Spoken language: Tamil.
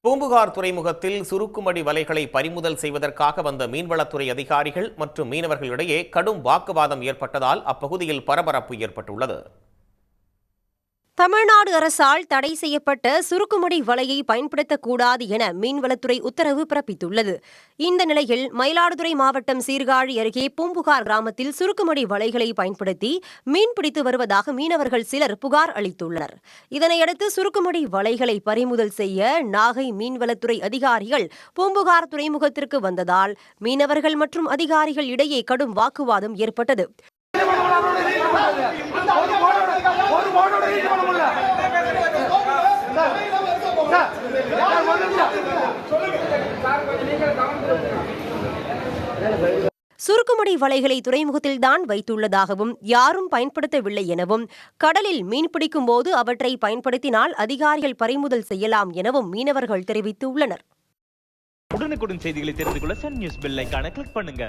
பூம்புகார் துறைமுகத்தில் சுருக்குமடி வலைகளை பறிமுதல் செய்வதற்காக வந்த மீன்வளத்துறை அதிகாரிகள் மற்றும் மீனவர்களிடையே கடும் வாக்குவாதம் ஏற்பட்டதால் அப்பகுதியில் பரபரப்பு ஏற்பட்டுள்ளது. தமிழ்நாடு அரசால் தடை செய்யப்பட்ட சுருக்குமடி வலையை பயன்படுத்தக்கூடாது என மீன்வளத்துறை உத்தரவு பிறப்பித்துள்ளது. இந்த நிலையில் மயிலாடுதுறை மாவட்டம் சீர்காழி அருகே பூம்புகார் கிராமத்தில் சுருக்குமடி வலைகளை பயன்படுத்தி மீன்பிடித்து வருவதாக மீனவர்கள் சிலர் புகார் அளித்துள்ளனர். இதனையடுத்து சுருக்குமடி வலைகளை பறிமுதல் செய்ய நாகை மீன்வளத்துறை அதிகாரிகள் பூம்புகார் துறைமுகத்திற்கு வந்ததால் மீனவர்கள் மற்றும் அதிகாரிகள் இடையே கடும் வாக்குவாதம் ஏற்பட்டது. சுருக்குமடி வலைகளை துறைமுகத்தில்தான் வைத்துள்ளதாகவும் யாரும் பயன்படுத்தவில்லை எனவும் கடலில் மீன்பிடிக்கும் போது அவற்றை பயன்படுத்தினால் அதிகாரிகள் பறிமுதல் செய்யலாம் எனவும் மீனவர்கள் தெரிவித்துள்ளனர். உடனுக்குடன் செய்திகளை தெரிந்து கொள்ள சன் நியூஸ் பெல் ஐகானை கிளிக் பண்ணுங்க.